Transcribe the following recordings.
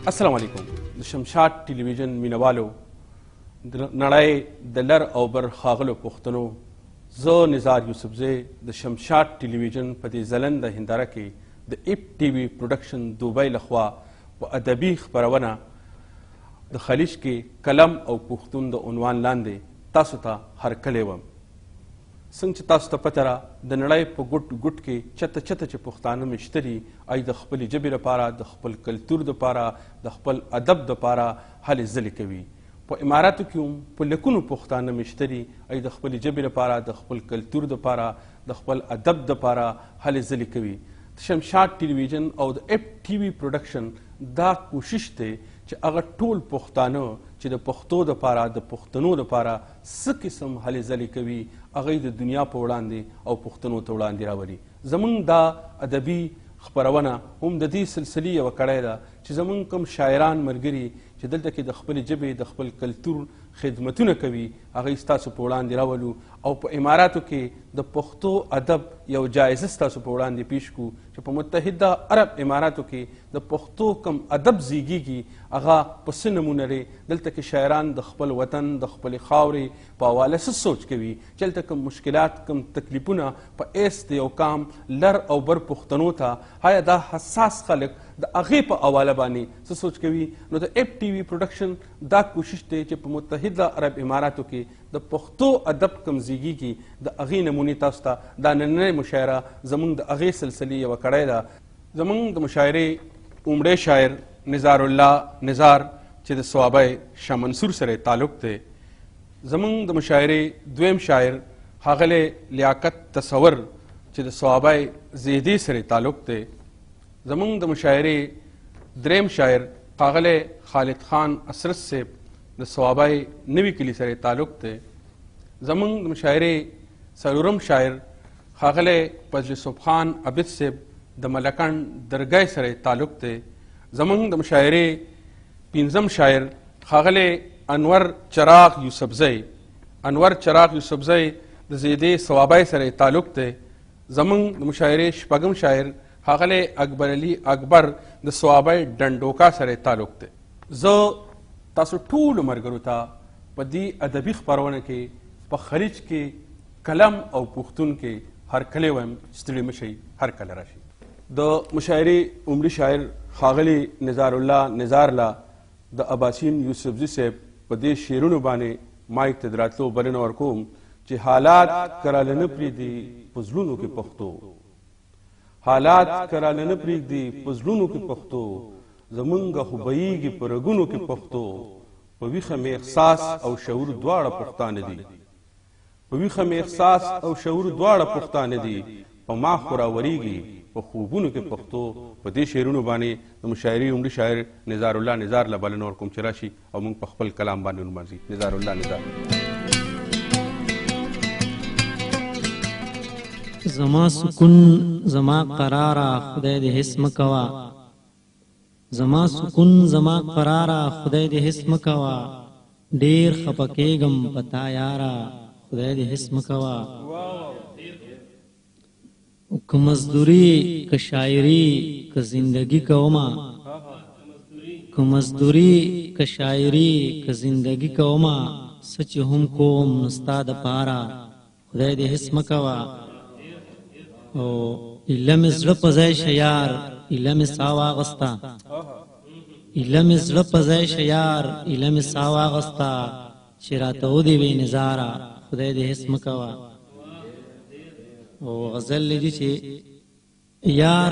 السلام علیکم. د شمشاد ټلویزیون مینوالو، د نړۍ د لر او بر ښاغلو پښتنو، زه نزار یوسفزی د شمشاد ټلویزیون په دې ځلنده هنداره کې د ایپ ټي وي پروډکشن دوبۍ لخوا په ادبي خپرونه د خلیج کې کلم او پښتون د عنوان لاندې تاسو ته هرکلی وم. څنګه چې تاسو ته پته ده د نړۍ په ګوټ ګوټ کې چته چته چې پښتانه مشته دي، ای د خپلې ژبې لپاره، د خپل کلتور دپاره، د خپل ادب دپاره هلې ځلې کوي. په اماراتو کې هم په لکونو پښتانه مشته دي، ای د خپلې ژبې لپاره، د خپل کلتور دپاره، د خپل ادب دپاره هلې ځلې کوي. د شمشاد ټلویزیون او د ایپ ټي وي پروډکشن دا کوشش دی چې هغه ټول پښتانه چې د پښتو دپاره، د پښتنو دپاره څه قسم هلې ځلې کوي، هغه د دنیا په وړاندې او پښتنو ته وړاندې راولي. زمونږ دا ادبي خپرونه هم د دې سلسلې یوه کړۍ ده چې زمونږ کوم شاعران ملګري چې دلته کې د خپلې ژبې، د خپل کلتور خدمتونه کوي، هغه ستاسو په وړاندې راولو او په اماراتو کې د پښتو ادب یو جایزه ستاسو په وړاندې پیش کړو چې په متحده عرب اماراتو کې د پښتو کم ادب زیږیږي، هغه په څه نمونه دی. دلته کې شاعران د خپل وطن، د خپلې خاورې په حواله څه سوچ کوي، چې هلته کوم مشکلات، کوم تکلیفونه په ایس د یو کام لر او بر پښتنو ته آیا دا حساس خلک د هغې په حواله باندې څه سوچ کوي. نو د ایپ ټي وي پروډکشن دا کوشش دی چې په متحده عرب اماراتو کې د پښتو ادب کم زیږیږي، د هغې نمونې تاسو ته دا نننۍ مشاعره زمونږ د هغې سلسلې یوه کړۍ ده. زمونږ د مشاعرې عمړی شاعر نزار الله نزار چې د صوابی شاه منصور سره تعلق دی. زمونږ د مشاعرې دویم شاعر ښاغلی لیاقت تصور چې د صوابی زیدی سره تعلق دی. زمونږ د مشاعرې دریم شاعر ښاغلی خالد خان اسرس صاحب د صوابی نوي کلي سره تعلق دی. زمونږ د مشاعرې څلورم شاعر ښاغلی فضل یوسف خان عابد صاحب د ملکنډ درګۍ سره تعلق دی. زمونږ د مشاعرې پنځم شاعر ښاغلی انور چراغ یوسفزی، انور چراغ یوسفزی د زیدی صوابی سره تعلق دی. زمونږ د مشاعرې شپږم شاعر ښاغلی اکبر علي اکبر د صوابی ډنډوکا سره تعلق دی. زه تاسو ټولو ملګرو ته په دې ادبي خپرونه کې په خلیج کې کلم او پښتون کې هرکلی وایم. ستړي مشئ، هرکله راشئ. د مشاعرې عمري شاعر ښاغلي نزار الله نزار له د اباسین یوسفزي صاحب په دې شعرونو باندې مایک ته د راتلو بلنه ورکوم چې حالات کراله نه پرېږدي په زړونو کې پښتو، حالات کراله نه پرېږدي په زړونو کې پښتو، زمونږ خو بهیږي په رګونو کې پښتو، په ویښه مې احساس او شعور دواړه پښتانه دي، په ویښه مې احساس او شعور دواړه پښتانه دي، په ما خو راورېږي په خوبونو کې پښتو. په دې شعرونو باندې د مشاعرې عمري شاعر نزار الله نزار له بلنه ورکوم چې راشي او موږ په خپل کلام باندې ونمانځي. نزار الله نزار. زما سکون زما قراره خدای دې هیڅ مه کوه، زما سکون زما قراره خدای دې هیڅ مه کوه، ډېر خفه کېږم په تا یاره خدای دې هیڅ مه کوه. که مزدوری که شاعری که زندگی کوما، که مزدوری که شاعری که زندگی کوما، سچ هم کوم نستا د پاره خدای دې هیڅ مه کوه. او ایله مې زړه په ځای شه یار، ایله مې سا واغسته، ایله مې زړه په ځای شه یار، ایله مې سا واغسته، چې راته ودې وې نظاره خدای دې هیڅ مه کوه. او غزل لري چې یار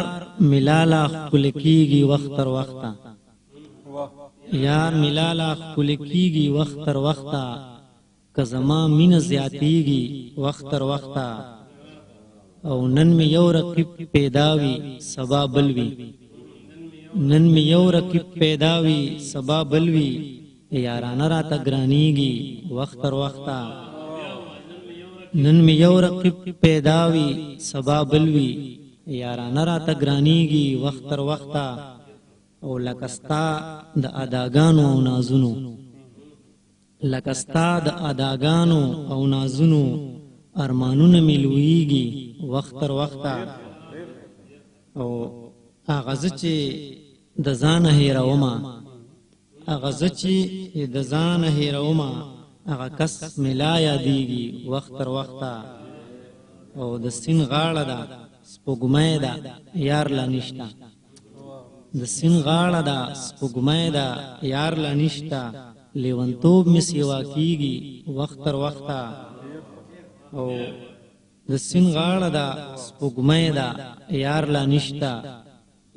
ملاله ښکل کېږي وخت تر وخته، یار ملاله ښکل کېږي وخت تر وخته، که زما مینه زیاتېږي وخت تر وخته، او نن مې یو رقیب پیدا وي سبا بل وي، نن مې یو رقیب پیدا وي سبا بل وي، یارانه راته ګرانېږي وخت تر وخته، نن مې یو رقیب پیدا وي سبا بل وي، یارانه راته ګرانېږي وخت تر وخته. او لکه ستا د اداګانو او نازونو، لکه ستا د اداګانو او نازونو، ارمانونه مې لویږي وخت تر وخته. او هغه زه چې د ځانه هېرومه هغه زه چې د ځانه هېرومه هغه کس مې لا یادېږي وخت تر وخته او د سیند غاړه ده سپوږمۍ ده یار لا نشته د سیند غاړه ده سپوږمۍ ده یار لا نشته لیونتوب مې سیوا کېږي وخت تر وخته او د سیند غاړه ده سپوږمۍ ده یار لا نشته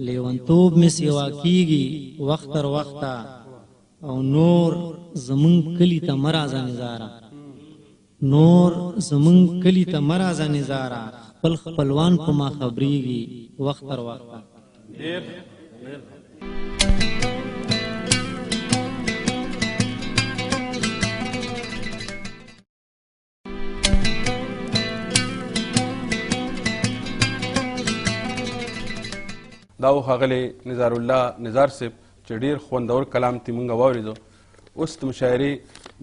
لیونتوب مې سیوا کېږي وخت تر وخته او نور زمون کلی ته مه راځه نظاره نور زمون کلی ته مه راځه نظاره خپل خپلوان په ما خبرېږي وخت تر وخته دا و ښاغلی نظار الله نظار صاحب چې ډېر خوندور کلام ترې موږ واورېدو. اوس د مشاعرې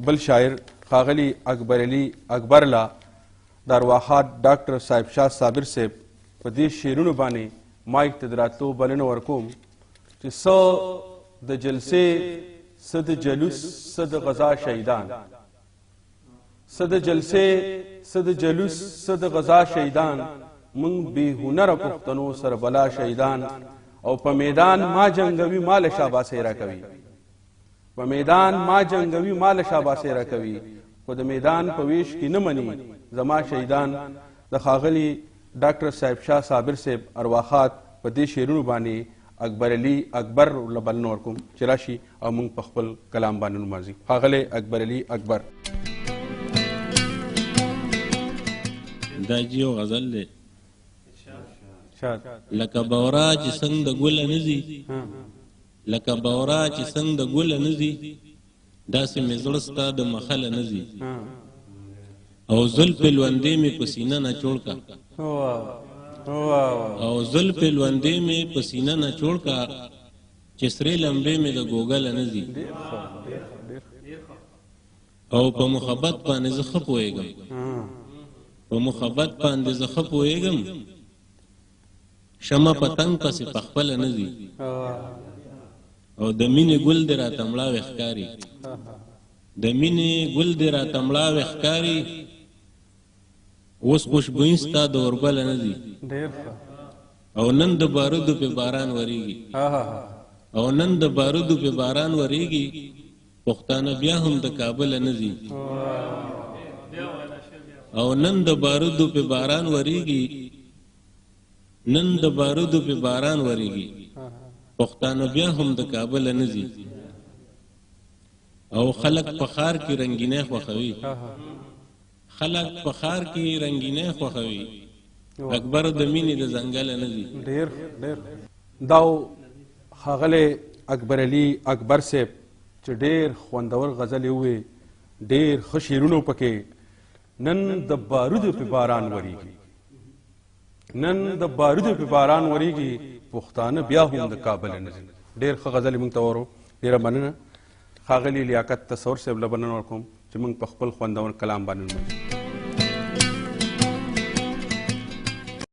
بل شاعر ښاغلي اکبر علي اکبر لا د ارواښاد ډاکټر صاحب شاه صابر صاحب په دې شعرونو باندې مایک ته د راتلو بلنه ورکوم چې څه د جلسې څه د جلوس څه د غزا شهیدان څه د جلسې څه د جلوس څه د غزا شهیدان موږ بې هنره پښتنو سره بلا شهیدان او په میدان ما جنګوي مال شاباسې راکوي په میدان ما جنګوي مال شاباسې راکوي خو د میدان په ویش کې نه مني زما شهیدان. د ښاغلي ډاکټر صاحب شاه صابر صاحب ارواښاد په دې شعرونو باندې اکبر علي اکبر له بلنه ورکوم چې راشي او موږ په خپل کلام باندې نمازي. ښاغلی اکبر علي اکبر. دا جیو غزل دی لکه بورا چې څنګه د ګله نځي لکه بورا چې څنګه د ګله نځي داسې مې زړه ستا د مخله نځي او زلف لوندې مې په سینه نه چوړ کا او زلف لوندې مې په سینه نه چوړ کا چې سرې لمبې مې د ګوګله نځي او په محبت باندې زه ښه پوهېږم په محبت باندې زه ښه پوهېږم شمه پتنګ پسې پخپله نه ځي او د مینې ګل دې راته مړاوې ښکاري د مینې ګل دې راته مړاوې ښکاري اوس خوشبویي ستا د اوربله نه ځي او نن د بارودو پې باران ورېږي او نن د بارودو پې باران ورېږي پښتانه بیا هم د کابله نه ځي او نن د بارودو پې باران ورېږي نن د بارودو پې باران ورېږي پښتانه بیا هم د کابل نه ځي او خلک په ښار کې رنګینۍ خوښوي خلک په ښار کې رنګینۍ خوښوي اکبر د مینې د ځنګله نه ځي. ډېر دا ښاغلی اکبر علي اکبر صاحب چې ډېر خوندور غزلې ووې ډېر ښه شعرونه پکې. نن د بارودو پې باران ورېږي نن د بارودو پې باران ورېږي پښتانه بیا هم د کابل نه ځي. ډېر ښه غزلې موږ ته وورو. ډېره مننه. ښاغلي لیاقت تصور صاحب له بلنه ورکوم چې موږ په خپل خوندور کلام باندې